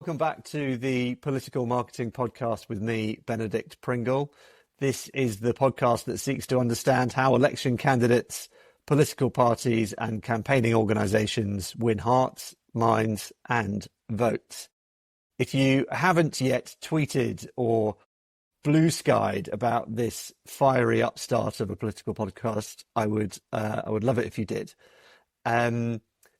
Welcome back to the Political Marketing Podcast with me, Benedict Pringle. This is the podcast that seeks to understand how election candidates, political parties and campaigning organisations win hearts, minds and votes. If you haven't yet tweeted or blue skied about this fiery upstart of a political podcast, I would love it if you did.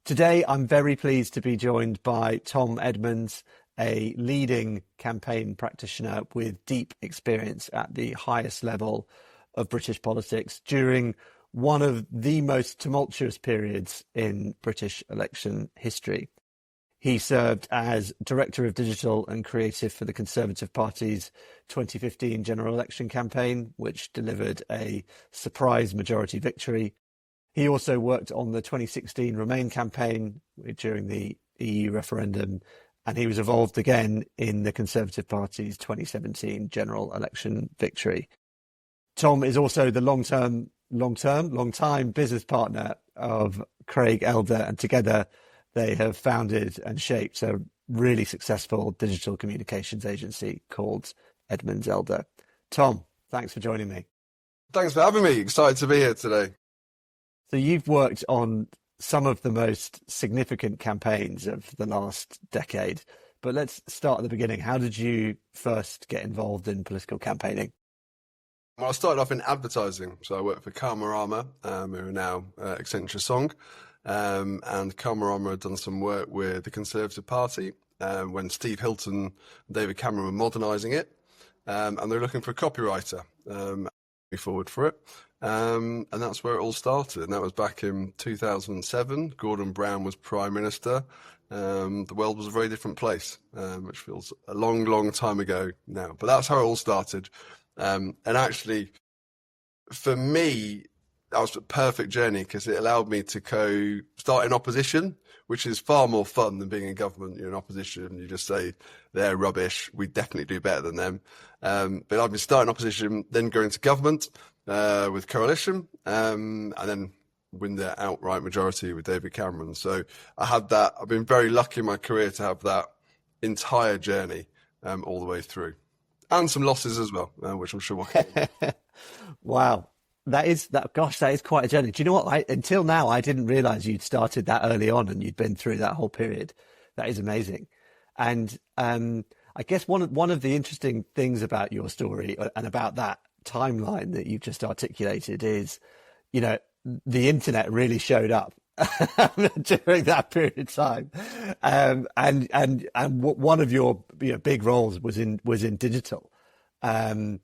Today, I'm very pleased to be joined by Tom Edmonds, a leading campaign practitioner with deep experience at the highest level of British politics during one of the most tumultuous periods in British election history. He served as Director of Digital and Creative for the Conservative Party's 2015 general election campaign, which delivered a surprise majority victory. He also worked on the 2016 Remain campaign during the EU referendum, and he was involved again in the Conservative Party's 2017 general election victory. Tom is also the long-time business partner of Craig Elder, and together they have founded and shaped a really successful digital communications agency called Edmonds Elder. Tom, thanks for joining me. Thanks for having me. Excited to be here today. So you've worked on some of the most significant campaigns of the last decade, but let's start at the beginning. How did you first get involved in political campaigning? Well, I started off in advertising. So I worked for Karmarama, who are now Accenture Song. And Karmarama had done some work with the Conservative Party when Steve Hilton and David Cameron were modernising it. And they were looking for a copywriter. Me forward for it. And that's where it all started. And that was back in 2007. Gordon Brown was Prime Minister. The world was a very different place, which feels a long, long time ago now. But that's how it all started. And actually, for me, that was a perfect journey because it allowed me to start in opposition, which is far more fun than being in government. You're in opposition, you just say, they're rubbish, we definitely do better than them. But I've been starting opposition, then going to government with coalition, and then win the outright majority with David Cameron. So I had that. I've been very lucky in my career to have that entire journey all the way through. And some losses as well, which I'm sure we'll get into. Wow. That is quite a journey. Do you know what? Until now, I didn't realize you'd started that early on and you'd been through that whole period. That is amazing. And I guess one of the interesting things about your story and about that timeline that you've just articulated is, you know, the internet really showed up during that period of time. And one of your big roles was in digital. And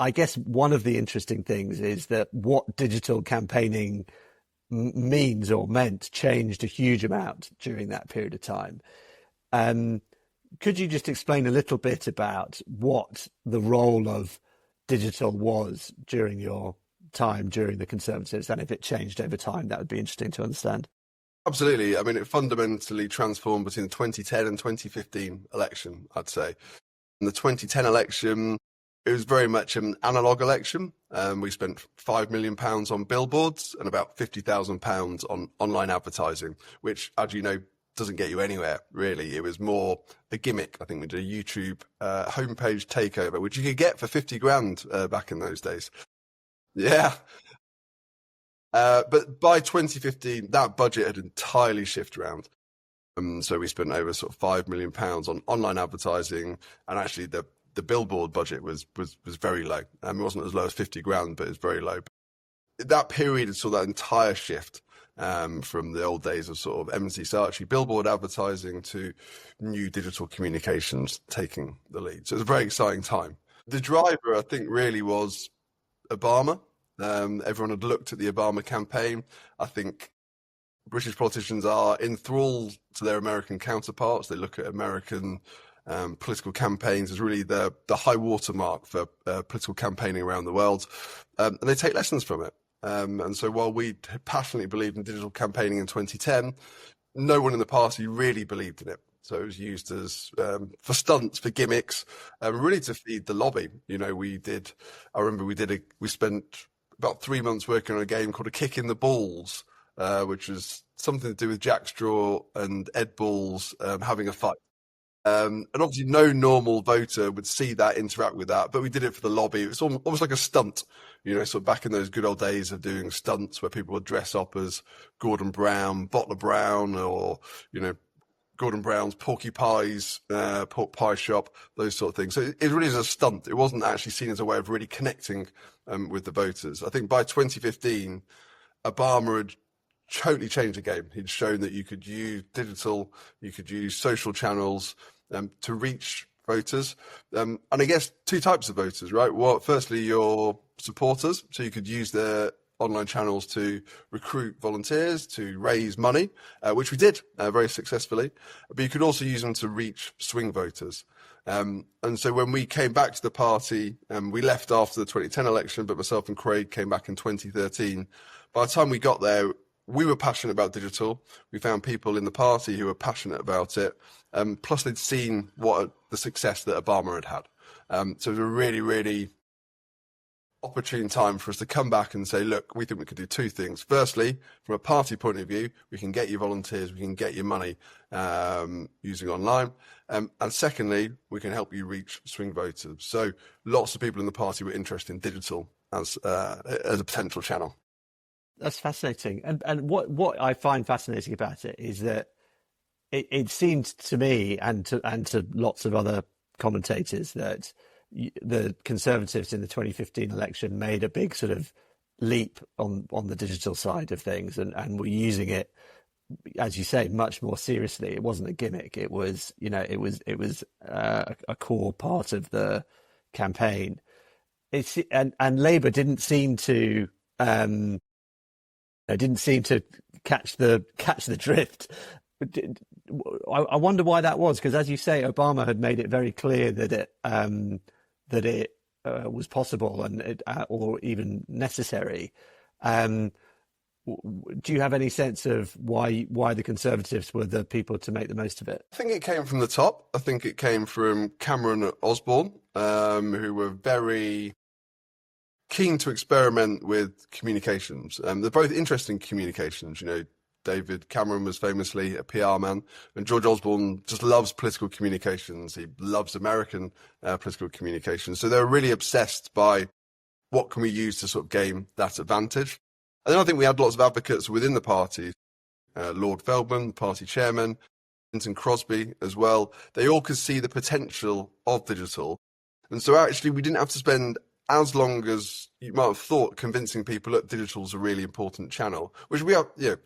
I guess one of the interesting things is that what digital campaigning means or meant changed a huge amount during that period of time. Could you just explain a little bit about what the role of digital was during your time during the Conservatives, and if it changed over time? That would be interesting to understand. Absolutely. I mean, it fundamentally transformed between the 2010 and 2015 election, I'd say. In the 2010 election, it was very much an analogue election. We spent £5 million on billboards and about £50,000 on online advertising, which, as you know, doesn't get you anywhere, really. It was more a gimmick. I think we did a YouTube homepage takeover, which you could get for 50 grand back in those days. Yeah. But by 2015, that budget had entirely shifted around. So we spent over sort of £5 million on online advertising, and actually the billboard budget was very low. It wasn't as low as 50 grand, but it's very low. That period saw that entire shift from the old days of sort of M&C Saatchi billboard advertising to new digital communications taking the lead. So it was a very exciting time. The driver, I think, really was Obama. Everyone had looked at the Obama campaign. I think British politicians are enthralled to their American counterparts. They look at American political campaigns as really the high watermark for political campaigning around the world. And they take lessons from it. And so while we passionately believed in digital campaigning in 2010, no one in the party really believed in it. So it was used as for stunts, for gimmicks, really to feed the lobby. You know, we spent about 3 months working on a game called A Kick in the Balls, which was something to do with Jack Straw and Ed Balls having a fight. And obviously no normal voter would see that, interact with that, but we did it for the lobby. It was almost like a stunt, sort of back in those good old days of doing stunts where people would dress up as Gordon Brown, Bottler Brown, or, Gordon Brown's Porky Pies, pork pie shop, those sort of things. So it really is a stunt. It wasn't actually seen as a way of really connecting with the voters. I think by 2015, Obama had totally changed the game. He'd shown that you could use digital, you could use social channels to reach voters. And I guess two types of voters, right? Well, firstly, your supporters. So you could use their online channels to recruit volunteers, to raise money, which we did very successfully. But you could also use them to reach swing voters. And so when we came back to the party, we left after the 2010 election, but myself and Craig came back in 2013. By the time we got there, we were passionate about digital. We found people in the party who were passionate about it. Plus, they'd seen the success that Obama had had. So it was a really, really opportune time for us to come back and say, look, we think we could do two things. Firstly, from a party point of view, we can get you volunteers, we can get you money using online. And secondly, we can help you reach swing voters. So lots of people in the party were interested in digital as a potential channel. That's fascinating. And what I find fascinating about it is that it seemed to me and to lots of other commentators that the Conservatives in the 2015 election made a big sort of leap on the digital side of things and were using it, as you say, much more seriously. It wasn't a gimmick. It was, it was a core part of the campaign. And Labour didn't seem to catch the drift. I wonder why that was, because as you say, Obama had made it very clear that it was possible and or even necessary. Do you have any sense of why the Conservatives were the people to make the most of it? I think it came from the top. I think it came from Cameron and Osborne, who were very keen to experiment with communications. They're both interesting communications. David Cameron was famously a PR man, and George Osborne just loves political communications. He loves American political communications. So they're really obsessed by what can we use to sort of gain that advantage. And then I think we had lots of advocates within the party. Lord Feldman, the party chairman, Lynton Crosby as well. They all could see the potential of digital. And so actually we didn't have to spend as long as you might have thought convincing people that digital's a really important channel, which we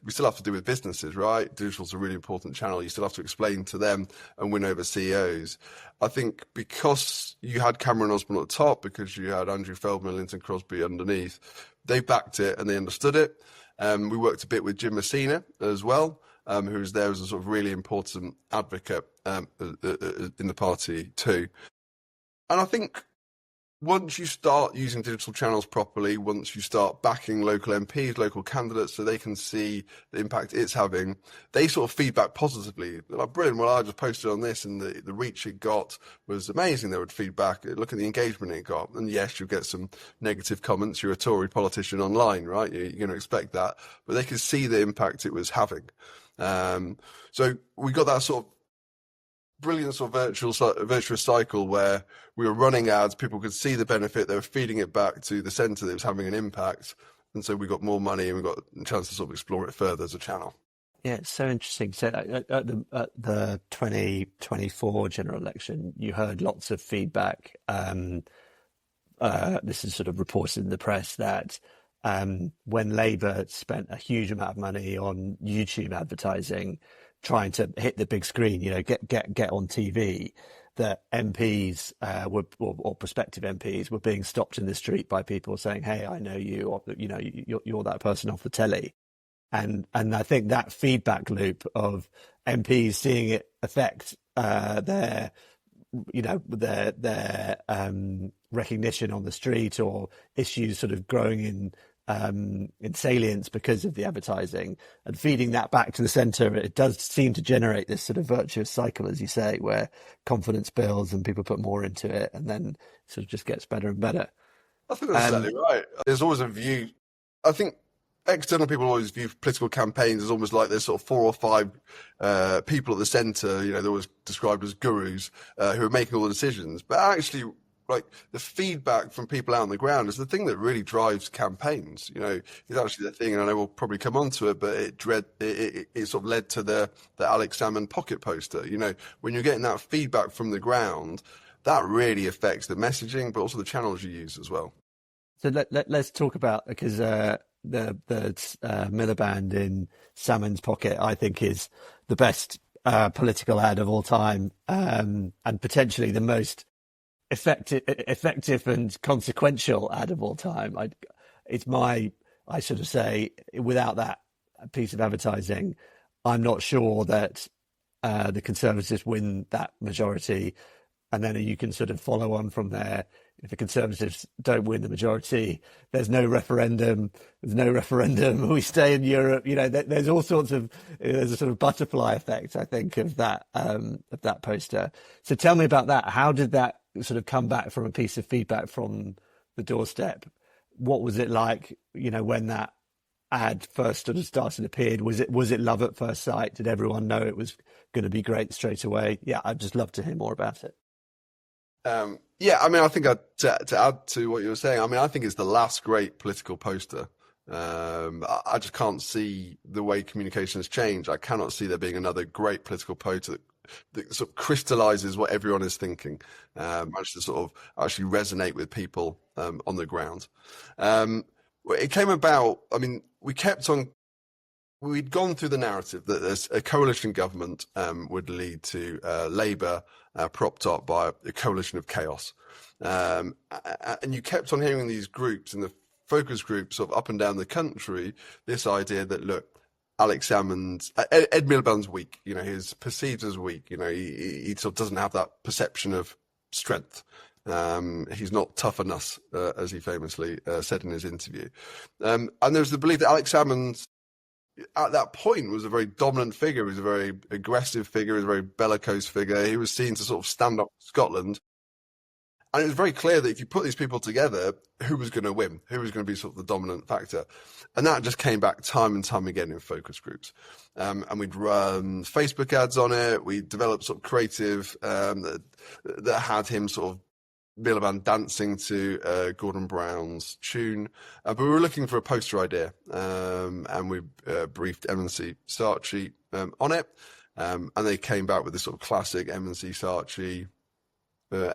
still have to do with businesses, right? Digital's a really important channel. You still have to explain to them and win over CEOs. I think because you had Cameron Osborne at the top, because you had Andrew Feldman and Lynton Crosby underneath, they backed it and they understood it. We worked a bit with Jim Messina as well, who was there as a sort of really important advocate in the party too. And I think once you start using digital channels properly, once you start backing local MPs, local candidates, so they can see the impact it's having, they sort of feedback positively. They're like, brilliant, well, I just posted on this and the reach it got was amazing. They would feedback, look at the engagement it got. And yes, you'll get some negative comments. You're a Tory politician online, right? You're going to expect that. But they could see the impact it was having. So we got that sort of brilliant sort of virtuous cycle where we were running ads, people could see the benefit, they were feeding it back to the centre that was having an impact, and so we got more money and we got a chance to sort of explore it further as a channel. Yeah, it's so interesting. So at the 2024 general election, you heard lots of feedback. This is sort of reported in the press that when Labour spent a huge amount of money on YouTube advertising, trying to hit the big screen, get on TV, that MPs or prospective MPs were being stopped in the street by people saying, "Hey, I know you," or you're that person off the telly, and I think that feedback loop of MPs seeing it affect their recognition on the street, or issues sort of growing in salience because of the advertising, and feeding that back to the centre, it does seem to generate this sort of virtuous cycle, as you say, where confidence builds and people put more into it, and then it sort of just gets better and better. I think that's exactly right. There's always a view. I think external people always view political campaigns as almost like there's sort of 4 or 5 people at the centre. You know, they're always described as gurus who are making all the decisions. But actually, like, the feedback from people out on the ground is the thing that really drives campaigns. You know, it's actually the thing, and I know we'll probably come on to it, but it sort of led to the Alex Salmond pocket poster. You know, when you're getting that feedback from the ground, that really affects the messaging, but also the channels you use as well. So let's talk about, because the Miliband in Salmond's pocket, I think, is the best political ad of all time, and potentially the most effective and consequential ad of all time. I sort of say, without that piece of advertising, I'm not sure that the Conservatives win that majority. And then you can sort of follow on from there. If the Conservatives don't win the majority, there's no referendum. We stay in Europe. You know, there's all sorts of, there's a sort of butterfly effect, I think, of that poster. So tell me about that. How did that sort of come back from a piece of feedback from the doorstep? What was it like, you know, when that ad first sort of started appeared? Was it love at first sight? Did everyone know it was going to be great straight away? Yeah, I'd just love to hear more about it. Yeah, I mean, I think to add to what you were saying, I mean, I think it's the last great political poster. I just can't see the way communication has changed. I cannot see there being another great political poster that sort of crystallizes what everyone is thinking, managed to sort of actually resonate with people on the ground. It came about, I mean, we'd gone through the narrative that there's a coalition government would lead to Labour propped up by a coalition of chaos. And you kept on hearing these groups and the focus groups sort of up and down the country, this idea that, look, Alex Salmond, Ed Miliband's weak, you know, he's perceived as weak, you know, he sort of doesn't have that perception of strength. He's not tough enough, as he famously said in his interview. And there's the belief that Alex Salmond, at that point, was a very dominant figure. He was a very aggressive figure. He was a very bellicose figure. He was seen to sort of stand up for Scotland. And it was very clear that if you put these people together, who was going to win? Who was going to be sort of the dominant factor? And that just came back time and time again in focus groups. And we'd run Facebook ads on it. We developed sort of creative that had him sort of Miliband dancing to Gordon Brown's tune, but we were looking for a poster idea, and we briefed M&C Saatchi on it, and they came back with this sort of classic M&C Saatchi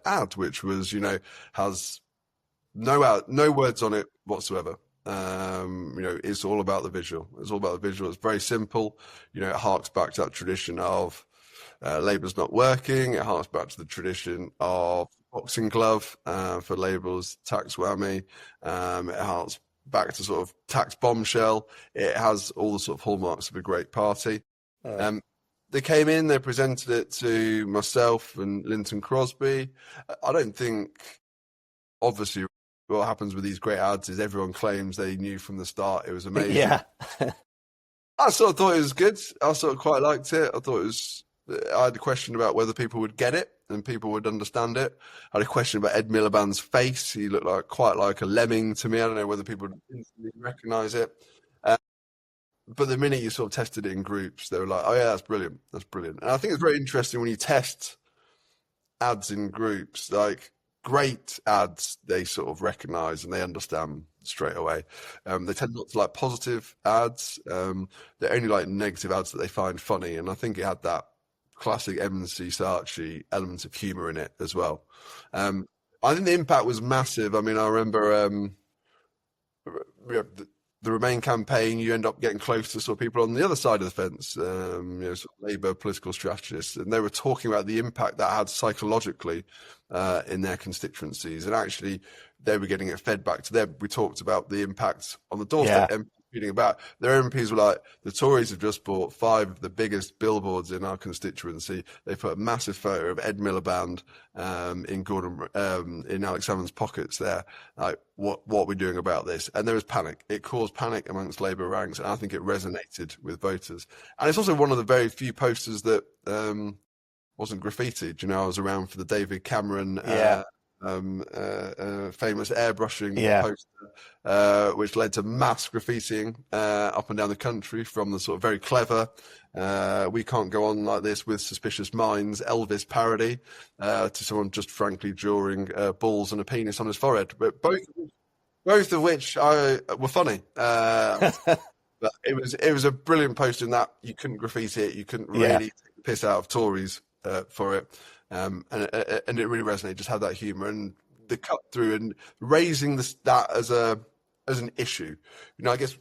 ad, which was, you know, has no words on it whatsoever. You know, it's all about the visual. It's all about the visual. It's very simple. You know, it harks back to that tradition of Labour's not working. It harks back to the tradition of boxing glove for Labour's tax whammy. It harks back to sort of tax bombshell. It has all the sort of hallmarks of a great party. They came in, they presented it to myself and Lynton Crosby. I don't think, obviously, what happens with these great ads is everyone claims they knew from the start it was amazing. Yeah. I sort of thought it was good. I sort of quite liked it. I had a question about whether people would get it and people would understand it. I had a question about Ed Miliband's face. He looked quite like a lemming to me. I don't know whether people would instantly recognise it. But the minute you sort of tested it in groups, they were like, oh yeah, that's brilliant. That's brilliant. And I think it's very interesting when you test ads in groups, like great ads, they sort of recognise and they understand straight away. They tend not to like positive ads. They only like negative ads that they find funny. And I think it had that classic M&C Saatchi element of humour in it as well. I think the impact was massive. I mean, I remember the Remain campaign, you end up getting close to sort of people on the other side of the fence, you know, sort of Labour political strategists, and they were talking about the impact that had psychologically in their constituencies, and actually they were getting it fed back to them. We talked about the impact on the doorstep. Yeah. Reading about their MPs were like, the Tories have just bought 5 of the biggest billboards in our constituency. They put a massive photo of Ed Miliband in Alex Salmond's pockets there. Like, what are we doing about this? And there was panic. It caused panic amongst Labour ranks, and I think it resonated with voters. And it's also one of the very few posters that wasn't graffitied. You know, I was around for the David Cameron famous airbrushing Yeah. poster, which led to mass graffitiing up and down the country from the sort of very clever "we can't go on like this with suspicious minds" Elvis parody to someone just frankly drawing balls and a penis on his forehead. But both of which were funny. But it was a brilliant poster in that you couldn't graffiti it, you couldn't really take the piss out of Tories for it, and it really resonated. Just had that humour and the cut through and raising that as an issue. I guess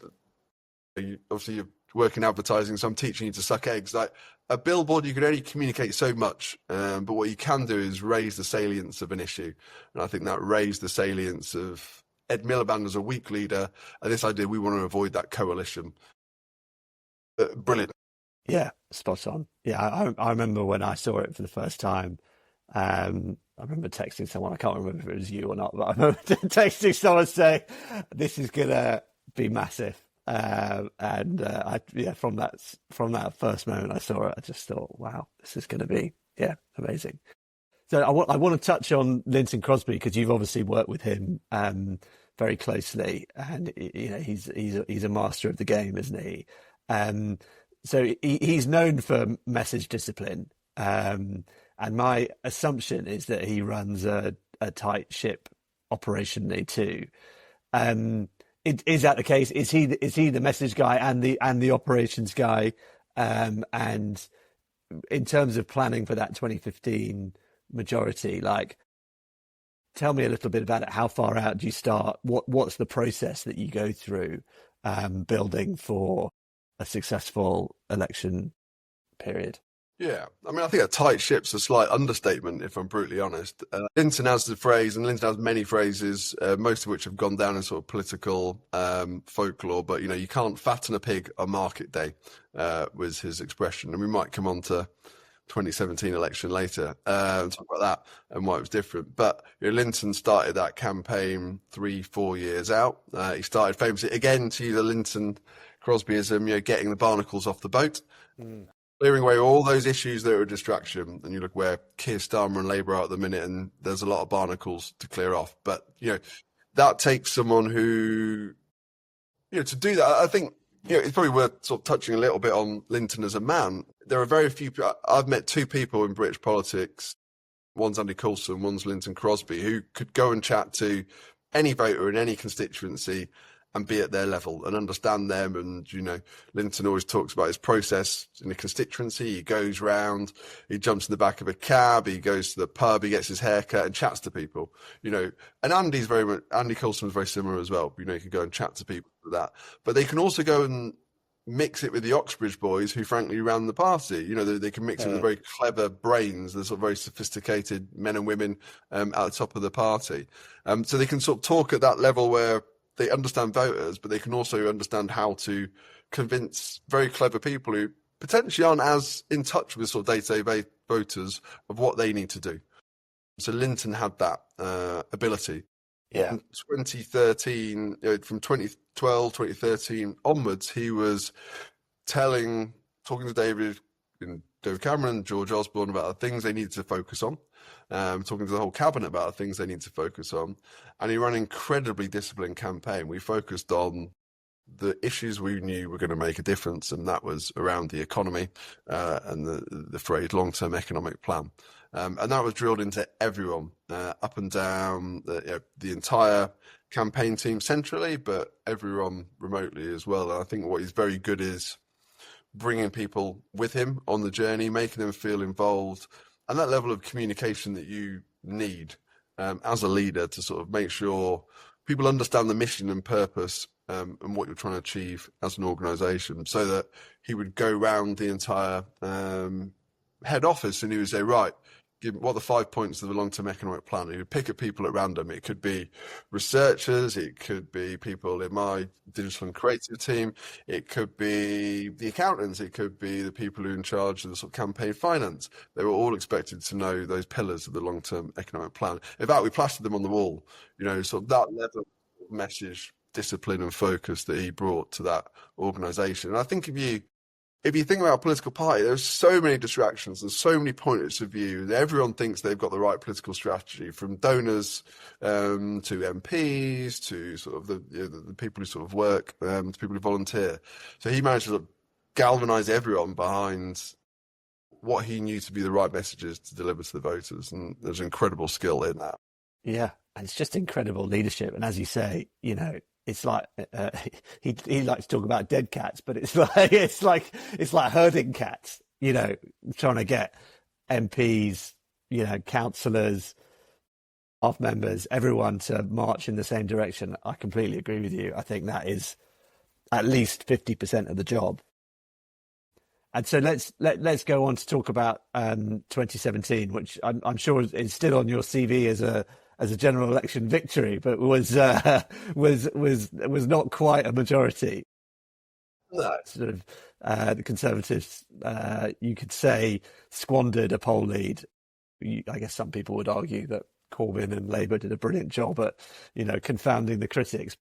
obviously you're working advertising, so I'm teaching you to suck eggs. Like a billboard, you can only communicate so much, but what you can do is raise the salience of an issue, and I think that raised the salience of Ed Miliband as a weak leader, and this idea we want to avoid that coalition. Brilliant. Yeah, spot on. Yeah, I remember when I saw it for the first time. I remember texting someone. I can't remember if it was you or not, but I remember texting someone saying, "This is gonna be massive." From that first moment I saw it, I just thought, "Wow, this is going to be amazing." So I want to touch on Lynton Crosby because you've obviously worked with him very closely, and he's a master of the game, isn't he? So he's known for message discipline, and my assumption is that he runs a tight ship operationally too. Is that the case? Is he the message guy and the operations guy? And in terms of planning for that 2015 majority, like, tell me a little bit about it. How far out do you start? What's the process that you go through building for a successful election period? Yeah, I mean, I think a tight ship's a slight understatement, if I'm brutally honest. Lynton has the phrase, and Lynton has many phrases, most of which have gone down in sort of political folklore, but, you can't fatten a pig on market day, was his expression. And we might come on to 2017 election later and talk about that and why it was different. But Lynton started that campaign 3-4 years out. He started famously, again, to use the Lynton Crosbyism, getting the barnacles off the boat. Clearing away all those issues that are a distraction, and you look where Keir Starmer and Labour are at the minute, and there's a lot of barnacles to clear off. But that takes someone who, to do that. I think it's probably worth sort of touching a little bit on Lynton as a man. There are very few. I've met two people in British politics. One's Andy Coulson, one's Lynton Crosby, who could go and chat to any voter in any constituency and be at their level and understand them. And, Lynton always talks about his process in a constituency. He goes round, he jumps in the back of a cab, he goes to the pub, he gets his hair cut and chats to people, and Andy Coulson was very similar as well. He could go and chat to people for that, but they can also go and mix it with the Oxbridge boys who frankly ran the party. They can mix it with the very clever brains, the sort of very sophisticated men and women at the top of the party. So they can sort of talk at that level where they understand voters, but they can also understand how to convince very clever people who potentially aren't as in touch with sort of day-to-day voters of what they need to do. So Lynton had that ability. Yeah. In 2013, from 2012, 2013 onwards, he was talking to David Cameron, George Osborne about the things they needed to focus on. Talking to the whole cabinet about the things they need to focus on. And he ran an incredibly disciplined campaign. We focused on the issues we knew were going to make a difference, and that was around the economy and the phrase long-term economic plan. And that was drilled into everyone, up and down the entire campaign team centrally, but everyone remotely as well. And I think what he's very good is bringing people with him on the journey, making them feel involved, and that level of communication that you need as a leader to sort of make sure people understand the mission and purpose and what you're trying to achieve as an organisation, so that he would go round the entire head office and he would say, right, what are the 5 points of the long-term economic plan? He would pick at people at random. It could be researchers, it could be people in my digital and creative team, it could be the accountants, it could be the people who are in charge of the sort of campaign finance. They were all expected to know those pillars of the long-term economic plan. In fact, we plastered them on the wall, sort of that level of message, discipline and focus that he brought to that organisation. And I think if you if you think about a political party, there's so many distractions, there's so many points of view. Everyone thinks they've got the right political strategy, from donors to MPs to sort of the people who sort of work, to people who volunteer. So he managed to galvanise everyone behind what he knew to be the right messages to deliver to the voters, and there's incredible skill in that. Yeah, and it's just incredible leadership. And as you say, it's like he likes to talk about dead cats, but it's like herding cats. Trying to get MPs, councillors, staff members, everyone to march in the same direction. I completely agree with you. I think that is at least 50% of the job. And so let's go on to talk about 2017, which I'm sure is still on your CV as a general election victory, but was not quite a majority. No. Sort of the Conservatives, you could say, squandered a poll lead. I guess some people would argue that Corbyn and Labour did a brilliant job at, confounding the critics.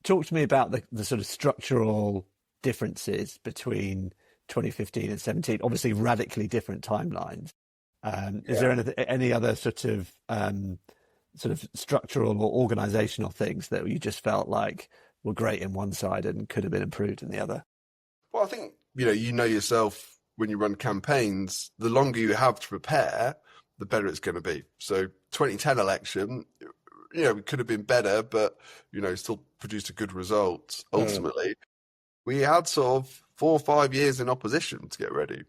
Talk to me about the sort of structural differences between 2015 and 17. Obviously, radically different timelines. Is there any other sort of structural or organisational things that you just felt like were great in one side and could have been improved in the other? Well, I think you know yourself when you run campaigns. The longer you have to prepare, the better it's going to be. So 2010 election, it could have been better, but still produced a good result ultimately. We had sort of 4 or 5 years in opposition to get ready.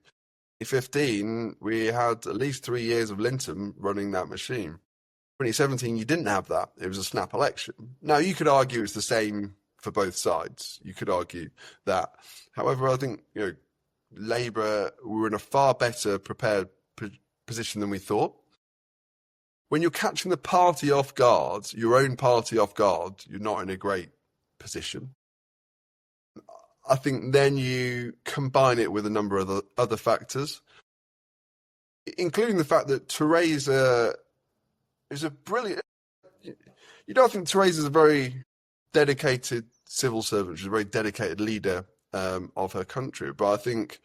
In 2015, we had at least 3 years of Lynton running that machine. 2017, you didn't have that. It was a snap election. Now, you could argue it's the same for both sides. You could argue that. However, I think, Labour were in a far better prepared position than we thought. When you're catching the party off guard, your own party off guard, you're not in a great position. I think then you combine it with a number of other factors, including the fact that Theresa is a brilliant... I think Theresa is a very dedicated civil servant. She's a very dedicated leader of her country. But I think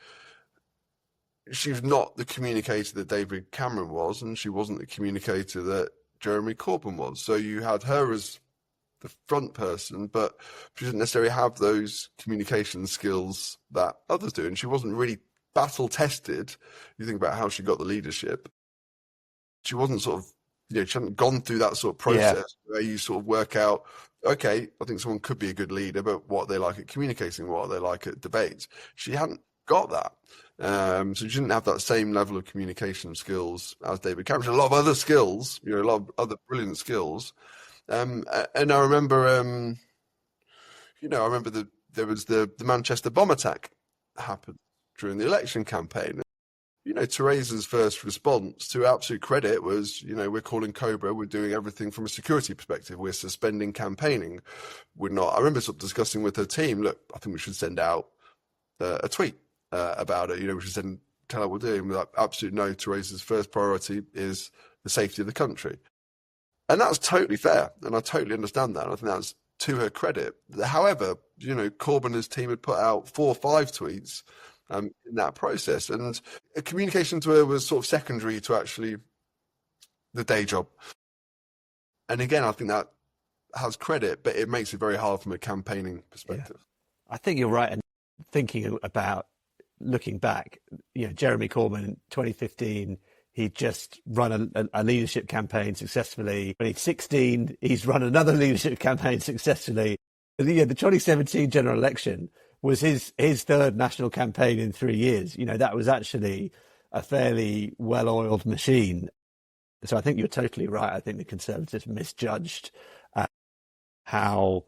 she's not the communicator that David Cameron was, and she wasn't the communicator that Jeremy Corbyn was. So you had her as the front person, but she didn't necessarily have those communication skills that others do. And she wasn't really battle tested. You think about how she got the leadership. She wasn't sort of, she hadn't gone through that sort of process where you sort of work out, okay, I think someone could be a good leader, but what they like at communicating, what they like at debates. She hadn't got that. So she didn't have that same level of communication skills as David Cameron. She had a lot of other skills, a lot of other brilliant skills. And I remember, there was the Manchester bomb attack happened during the election campaign. Theresa's first response, to absolute credit, was, we're calling Cobra, we're doing everything from a security perspective, we're suspending campaigning. I remember sort of discussing with her team, look, I think we should send out a tweet about it. We should tell her what we're doing. Like, absolutely no, Theresa's first priority is the safety of the country. And that's totally fair, and I totally understand that. I think that's to her credit. However, Corbyn and his team had put out 4 or 5 tweets in that process, and communication to her was sort of secondary to actually the day job. And again, I think that has credit, but it makes it very hard from a campaigning perspective. Yeah. I think you're right. And thinking about looking back, Jeremy Corbyn in 2015, he'd just run a leadership campaign successfully. 2016, he's run another leadership campaign successfully. The 2017 general election was his third national campaign in 3 years. That was actually a fairly well-oiled machine. So I think you're totally right. I think the Conservatives misjudged how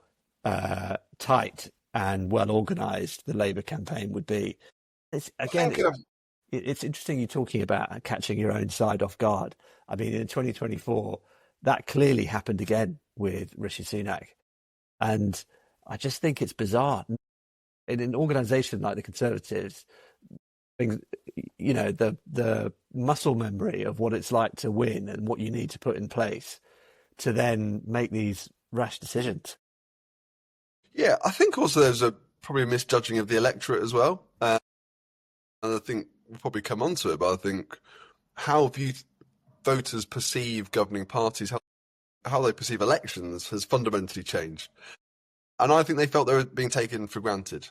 tight and well-organised the Labour campaign would be. It's interesting you're talking about catching your own side off guard. I mean, in 2024, that clearly happened again with Rishi Sunak. And I just think it's bizarre. In an organisation like the Conservatives, the muscle memory of what it's like to win and what you need to put in place to then make these rash decisions. Yeah, I think also there's a probably a misjudging of the electorate as well. And I think we'll probably come on to it, but I think how voters perceive governing parties, how they perceive elections has fundamentally changed. And I think they felt they were being taken for granted.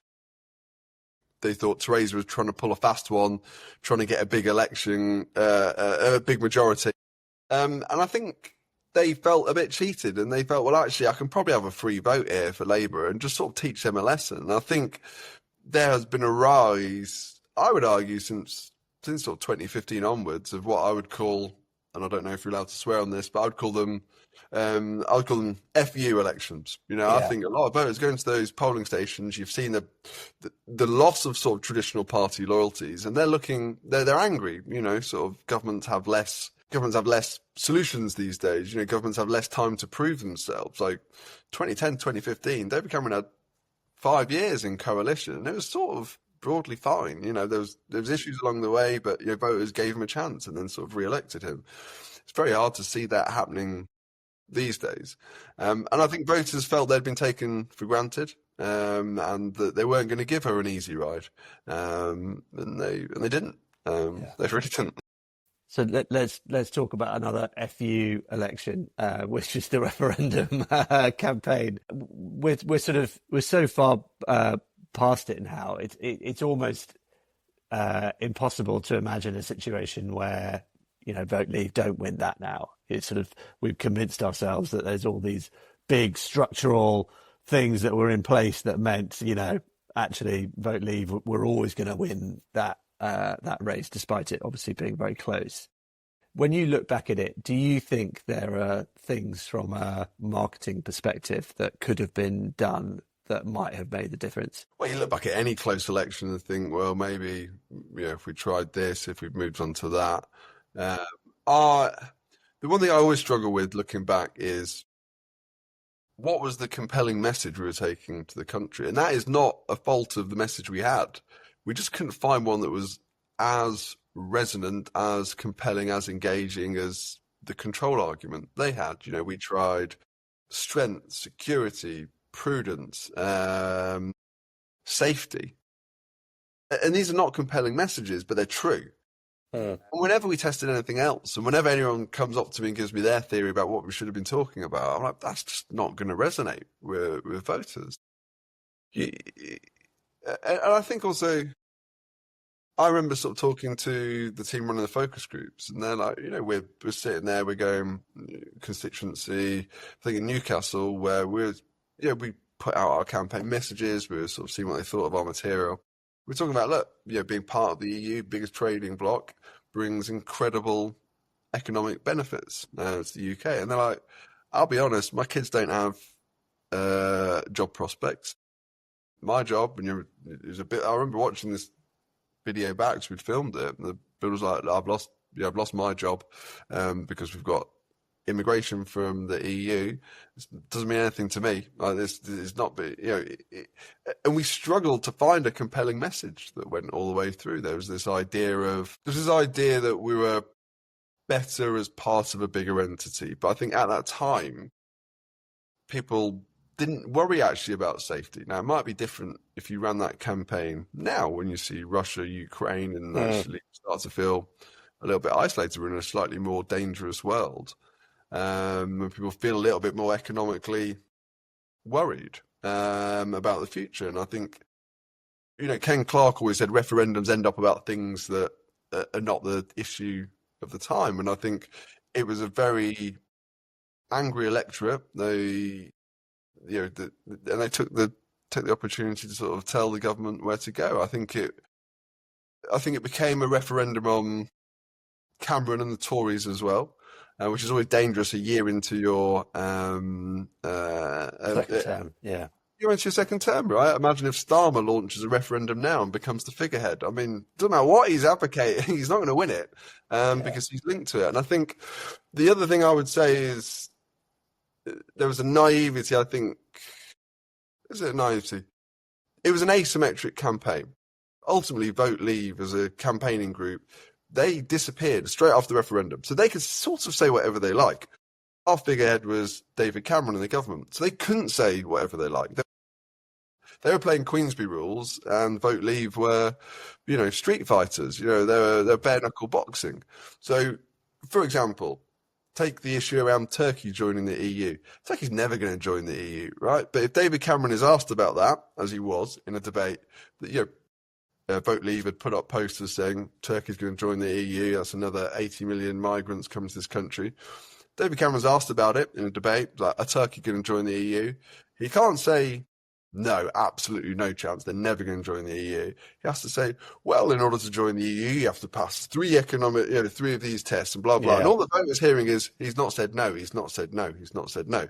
They thought Theresa was trying to pull a fast one, trying to get a big election, a big majority. And I think they felt a bit cheated, and they felt, well, actually, I can probably have a free vote here for Labour and just sort of teach them a lesson. And I think there has been a rise, I would argue, since sort of 2015 onwards, of what I would call, and I don't know if you're allowed to swear on this, but I would call them FU elections. I think a lot of voters going to those polling stations, you've seen the loss of sort of traditional party loyalties, and they're angry. Sort of governments have less solutions these days. Governments have less time to prove themselves. Like 2010, 2015, David Cameron had 5 years in coalition, and it was sort of broadly fine. There was issues along the way, but voters gave him a chance and then sort of re-elected him. It's very hard to see that happening these days. And I think voters felt they'd been taken for granted, and that they weren't going to give her an easy ride. And they didn't. They really didn't. So let's talk about another FU election, which is the referendum campaign. We're so far past it now. It's almost impossible to imagine a situation where Vote Leave don't win that now. It's we've convinced ourselves that there's all these big structural things that were in place that meant actually Vote Leave were always going to win that race, despite it obviously being very close. When you look back at it, do you think there are things from a marketing perspective that could have been done that might have made the difference? Well, you look back at any close election and think, well, maybe if we tried this, if we'd moved on to that. The one thing I always struggle with looking back is, what was the compelling message we were taking to the country? And that is not a fault of the message we had. We just couldn't find one that was as resonant, as compelling, as engaging as the control argument they had. We tried strength, security, prudence, safety. And these are not compelling messages, but they're true. And whenever we tested anything else, and whenever anyone comes up to me and gives me their theory about what we should have been talking about, I'm like, that's just not going to resonate with voters. And I think also, I remember sort of talking to the team running the focus groups, and they're like, we're sitting there, we're going constituency, I think in Newcastle, where we put out our campaign messages, we were sort of seeing what they thought of our material. We're talking about, look, being part of the EU, biggest trading bloc, brings incredible economic benefits to the UK. And they're like, I'll be honest, my kids don't have job prospects. My job, and I remember watching this video back because we'd filmed it, and the builder was like, I've lost my job because we've got immigration from the EU. It doesn't mean anything to me. Like, this is not, and we struggled to find a compelling message that went all the way through. There was this idea that we were better as part of a bigger entity. But I think at that time, people didn't worry actually about safety. Now, it might be different if you ran that campaign now, when you see Russia, Ukraine, and actually start to feel a little bit isolated. We're in a slightly more dangerous world. When people feel a little bit more economically worried about the future. And I think, Ken Clarke always said referendums end up about things that are not the issue of the time. And I think it was a very angry electorate. They took the opportunity to sort of tell the government where to go. I think it became a referendum on Cameron and the Tories as well. Which is always dangerous a year into your second term. Yeah, you're into your second term, right? Imagine if Starmer launches a referendum now and becomes the figurehead. I mean, doesn't matter what he's advocating, he's not going to win it because he's linked to it. And I think the other thing I would say is there was a naivety. I think, is it a naivety? It was an asymmetric campaign. Ultimately, Vote Leave as a campaigning group, they disappeared straight after the referendum. So they could sort of say whatever they like. Our figurehead was David Cameron and the government. So they couldn't say whatever they liked. they were playing Queensberry rules, and Vote Leave were, street fighters. They're bare knuckle boxing. So, for example, take the issue around Turkey joining the EU. Turkey's never going to join the EU, right? But if David Cameron is asked about that, as he was in a debate, that Vote Leave had put up posters saying Turkey's going to join the EU. That's another 80 million migrants coming to this country. David Cameron's asked about it in a debate, like, are Turkey going to join the EU? He can't say, no, absolutely no chance. They're never going to join the EU. He has to say, well, in order to join the EU, you have to pass three of these tests and blah, blah. Yeah. And all the vote is hearing is, he's not said no, he's not said no, he's not said no.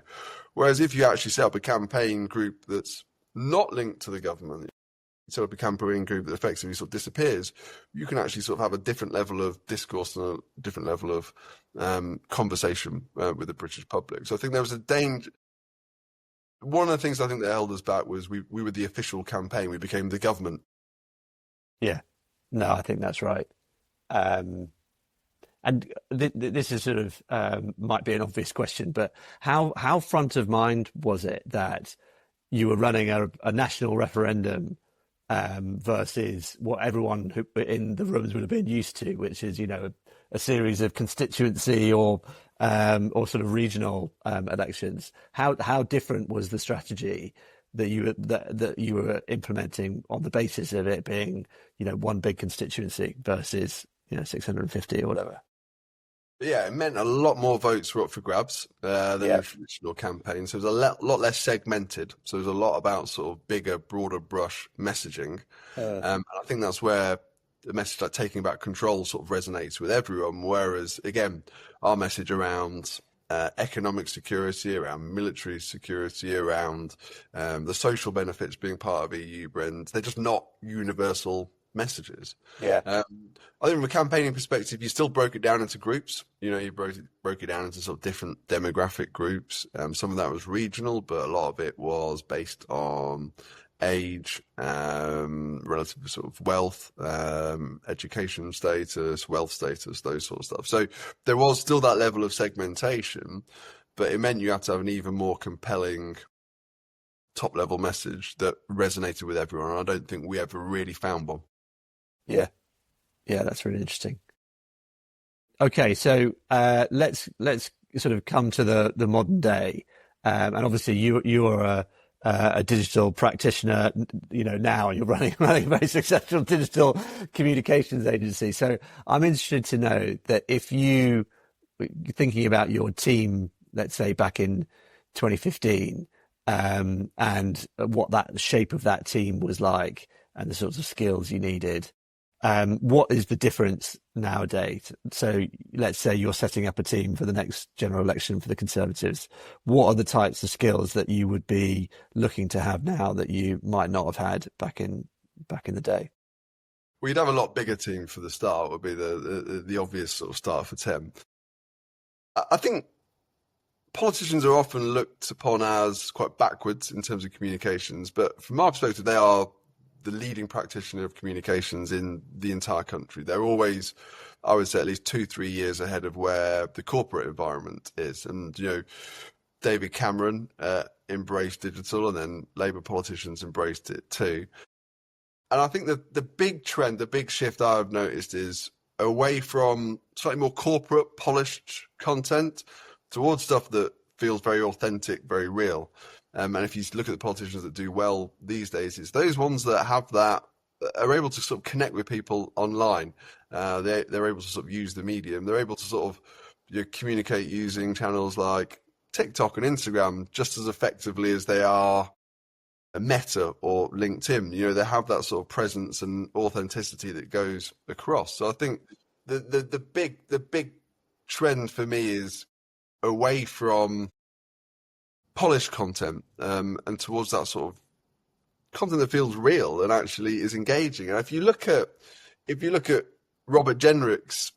Whereas if you actually set up a campaign group that's not linked to the government, set up a campaign group that effectively sort of disappears, you can actually sort of have a different level of discourse and a different level of conversation with the British public. So I think there was a danger. One of the things I think that held us back was we were the official campaign. We became the government. Yeah, no, I think that's right. And this is sort of might be an obvious question, but how front of mind was it that you were running a national referendum versus what everyone who in the rooms would have been used to, which is a series of constituency or sort of regional elections? How different was the strategy that you were implementing on the basis of it being one big constituency versus 650 or whatever? Yeah, it meant a lot more votes were up for grabs than a traditional campaign. So it was a lot less segmented. So it was a lot about sort of bigger, broader brush messaging. And I think that's where the message like taking back control sort of resonates with everyone. Whereas, again, our message around economic security, around military security, around the social benefits being part of EU brands, they're just not universal messages. Yeah. I think from a campaigning perspective, you still broke it down into groups. You broke it down into sort of different demographic groups. Some of that was regional, but a lot of it was based on age, relative sort of wealth, education status, wealth status, those sort of stuff. So there was still that level of segmentation, but it meant you had to have an even more compelling top level message that resonated with everyone. And I don't think we ever really found one. Yeah, that's really interesting. Okay, so let's sort of come to the modern day, and obviously you are a digital practitioner, now you're running a very successful digital communications agency. So I'm interested to know that if you thinking about your team, let's say back in 2015, and what that shape of that team was like, and the sorts of skills you needed. What is the difference nowadays? So let's say you're setting up a team for the next general election for the Conservatives. What are the types of skills that you would be looking to have now that you might not have had back in the day? Well, you'd have a lot bigger team for the start, would be the obvious sort of start for Tim. I think politicians are often looked upon as quite backwards in terms of communications, but from our perspective, they are the leading practitioner of communications in the entire country. They're always, I would say, at least 2-3 years ahead of where the corporate environment is. And, David Cameron embraced digital, and then Labour politicians embraced it too. And I think that the big trend, the big shift I've noticed is away from slightly more corporate, polished content towards stuff that feels very authentic, very real. And if you look at the politicians that do well these days, it's those ones that have that, are able to sort of connect with people online. They're able to sort of use the medium. They're able to sort of communicate using channels like TikTok and Instagram just as effectively as they are Meta or LinkedIn. They have that sort of presence and authenticity that goes across. So I think the big trend for me is away from polished content and towards that sort of content that feels real and actually is engaging. And if you look at Robert Jenrick's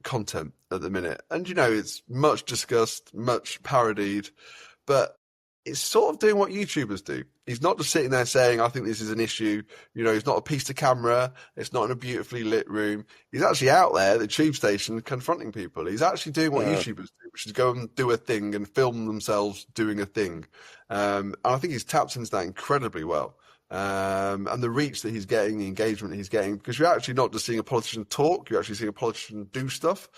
content at the minute, and it's much discussed, much parodied, but it's sort of doing what YouTubers do. He's not just sitting there saying, I think this is an issue. He's not a piece to camera. It's not in a beautifully lit room. He's actually out there at the tube station confronting people. He's actually doing what YouTubers do, which is go and do a thing and film themselves doing a thing. And I think he's tapped into that incredibly well. and the reach that he's getting, the engagement he's getting, because you're actually not just seeing a politician talk, you're actually seeing a politician do stuff.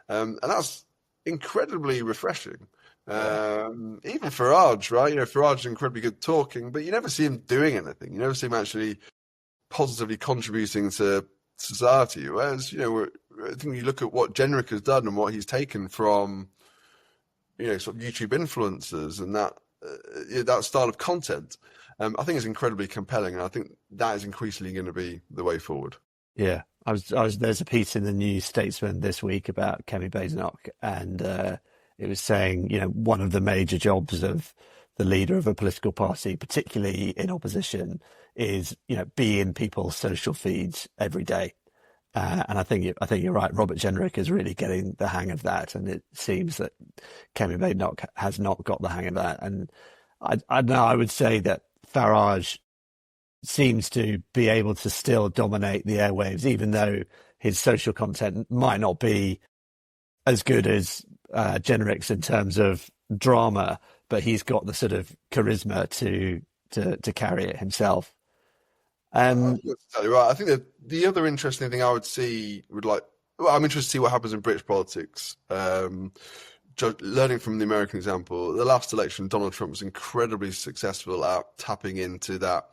And that's incredibly refreshing. Even Farage, right? Farage is incredibly good talking, but you never see him doing anything. You never see him actually positively contributing to society. Whereas, I think you look at what Jenrick has done and what he's taken from, sort of YouTube influencers and that style of content, I think is incredibly compelling, and I think that is increasingly going to be the way forward. Yeah, there's a piece in the New Statesman this week about Kemi Badenoch, and it was saying, one of the major jobs of the leader of a political party, particularly in opposition, is, be in people's social feeds every day. And I think you're right. Robert Jenrick is really getting the hang of that, and it seems that Kemi Badenoch has not got the hang of that. And I would say that Farage seems to be able to still dominate the airwaves, even though his social content might not be as good as Jenrick's in terms of drama, but he's got the sort of charisma to carry it himself. Right. I think that the other interesting thing I would see I'm interested to see what happens in British politics. Learning from the American example, the last election, Donald Trump was incredibly successful at tapping into that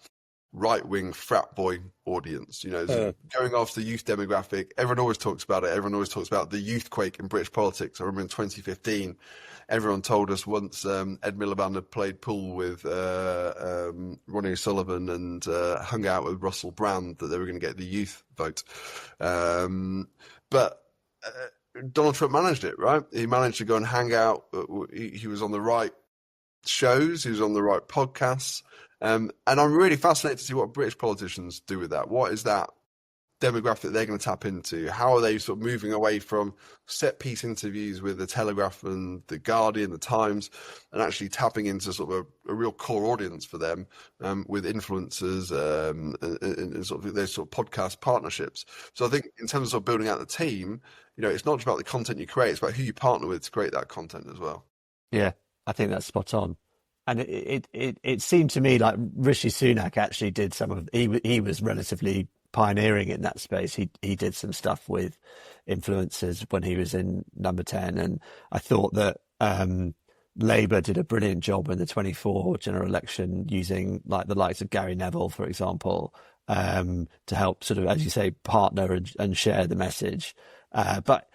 right-wing frat boy audience, going after the youth demographic. Everyone always talks about it. Everyone always talks about the youth quake in British politics. I remember in 2015, everyone told us once Ed Miliband had played pool with Ronnie O'Sullivan and hung out with Russell Brand that they were going to get the youth vote. But Donald Trump managed it, right? He managed to go and hang out. He was on the right shows. He was on the right podcasts. And I'm really fascinated to see what British politicians do with that. What is that demographic they're going to tap into? How are they sort of moving away from set piece interviews with the Telegraph and the Guardian, the Times, and actually tapping into sort of a real core audience for them with influencers and sort of those sort of podcast partnerships. So I think in terms of, sort of building out the team, it's not just about the content you create, it's about who you partner with to create that content as well. Yeah, I think that's spot on. And it seemed to me like Rishi Sunak actually did he was relatively pioneering in that space. He did some stuff with influencers when he was in Number 10, and I thought that Labour did a brilliant job in the 24 general election using like the likes of Gary Neville, for example, to help sort of, as you say, partner and share the message. But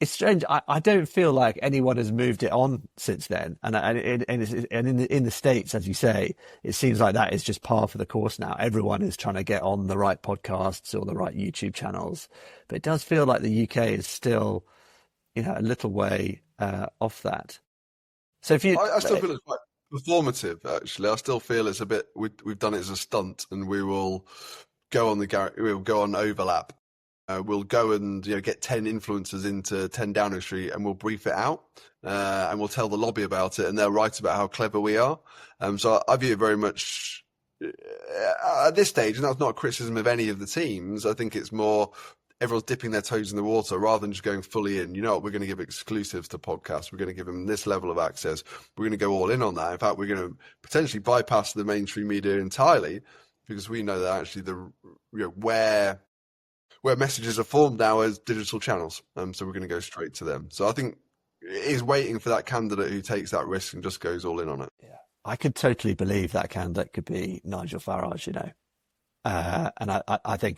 it's strange. I don't feel like anyone has moved it on since then. And in the States, as you say, it seems like that is just par for the course now. Everyone is trying to get on the right podcasts or the right YouTube channels. But it does feel like the UK is still, a little way off that. So if I still feel it's quite performative, actually. I still feel it's a bit, we've done it as a stunt, and we will go on overlap. We'll go and get 10 influencers into 10 Downing Street, and we'll brief it out, and we'll tell the lobby about it, and they'll write about how clever we are. So I view it very much at this stage, and that's not a criticism of any of the teams. I think it's more everyone's dipping their toes in the water rather than just going fully in. We're going to give exclusives to podcasts. We're going to give them this level of access. We're going to go all in on that. In fact, we're going to potentially bypass the mainstream media entirely, because we know that actually where messages are formed now as digital channels. So we're going to go straight to them. So I think it is waiting for that candidate who takes that risk and just goes all in on it. Yeah, I could totally believe that candidate could be Nigel Farage, and I think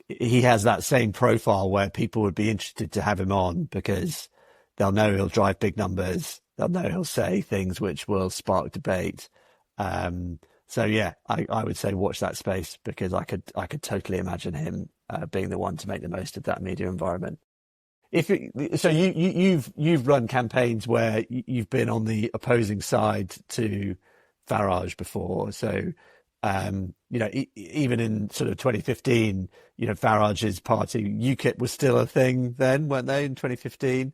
he has that same profile where people would be interested to have him on because they'll know he'll drive big numbers. They'll know he'll say things which will spark debate. So yeah, I would say watch that space, because I could totally imagine him being the one to make the most of that media environment. You've run campaigns where you've been on the opposing side to Farage before. So even in sort of 2015, Farage's party UKIP was still a thing then, weren't they, in 2015?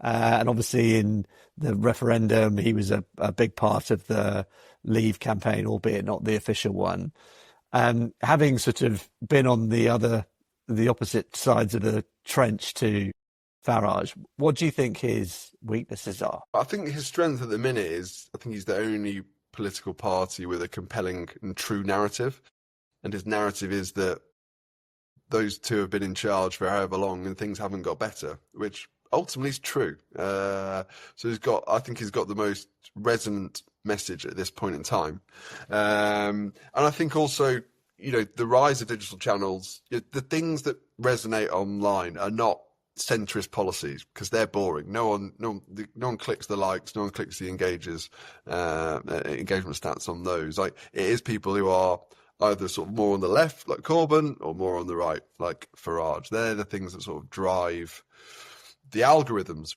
And obviously in the referendum, he was a big part of the Leave campaign, albeit not the official one. Having sort of been on the opposite sides of the trench to Farage, what do you think his weaknesses are? I think his strength at the minute is, I think he's the only political party with a compelling and true narrative. And his narrative is that those two have been in charge for however long and things haven't got better, which ultimately is true. So I think he's got the most resonant message at this point in time. And I think also, the rise of digital channels, the things that resonate online are not centrist policies, because they're boring. No one clicks the likes, no one clicks the engagement stats on those. Like, it is people who are either sort of more on the left, like Corbyn, or more on the right, like Farage. They're the things that sort of drive the algorithms.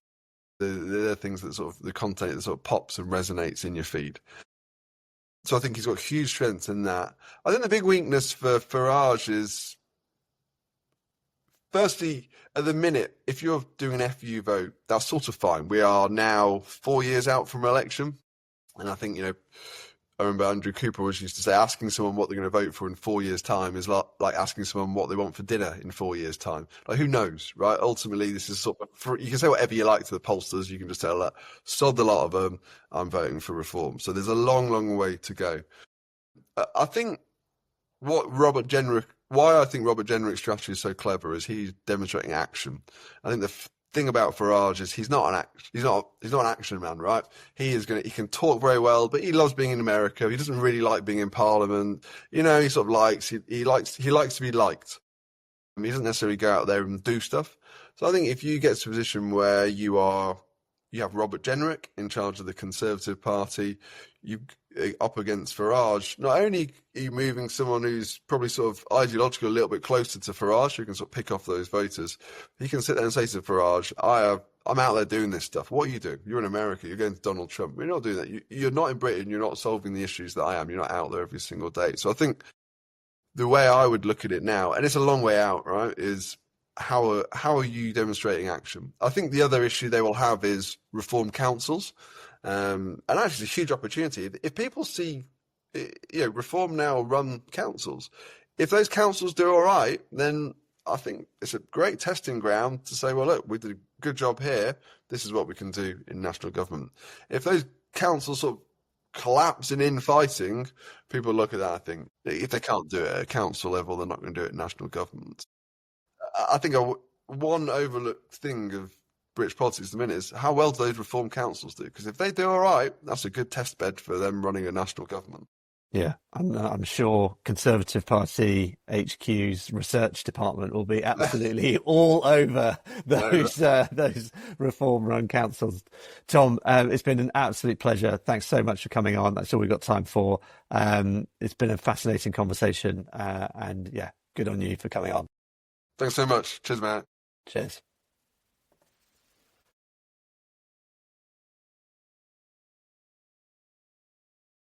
They're the things that sort of the content that sort of pops and resonates in your feed. So I think he's got huge strength in that. I think the big weakness for Farage is, firstly, at the minute, if you're doing an FU vote, that's sort of fine. We are now 4 years out from election. And I think, I remember Andrew Cooper used to say, asking someone what they're going to vote for in 4 years' time is like asking someone what they want for dinner in 4 years' time. Like, who knows, right? Ultimately, this is sort of, you can say whatever you like to the pollsters. You can just tell that, sod a lot of them, I'm voting for reform. So there's a long, long way to go. I think why I think Robert Jenrick's strategy is so clever is he's demonstrating action. I think the thing about Farage is he's not an action man, right? He can talk very well, but he loves being in America. He doesn't really like being in Parliament. He sort of likes to be liked. He doesn't necessarily go out there and do stuff. So I think if you get to a position where you have Robert Jenrick in charge of the Conservative Party, you up against Farage, not only are you moving someone who's probably sort of ideologically a little bit closer to Farage, who can sort of pick off those voters, he can sit there and say to Farage, I'm out there doing this stuff. What are you doing? You're in America. You're going to Donald Trump. You're not doing that. You're not in Britain. You're not solving the issues that I am. You're not out there every single day. So I think the way I would look at it now, and it's a long way out, right, is how are you demonstrating action? I think the other issue they will have is reform councils. And actually, it's a huge opportunity. If people see, Reform now run councils, if those councils do all right, then I think it's a great testing ground to say, well, look, we did a good job here. This is what we can do in national government. If those councils sort of collapse in infighting, people look at that, I think, if they can't do it at a council level, they're not going to do it in national government. I think one overlooked thing of British politics at the minute is how well do those reform councils do? Because if they do all right, that's a good test bed for them running a national government. Yeah, I'm sure Conservative Party HQ's research department will be absolutely all over those reform-run councils. Tom, it's been an absolute pleasure. Thanks so much for coming on. That's all we've got time for. It's been a fascinating conversation, and yeah, good on you for coming on. Thanks so much. Cheers, Matt. Cheers.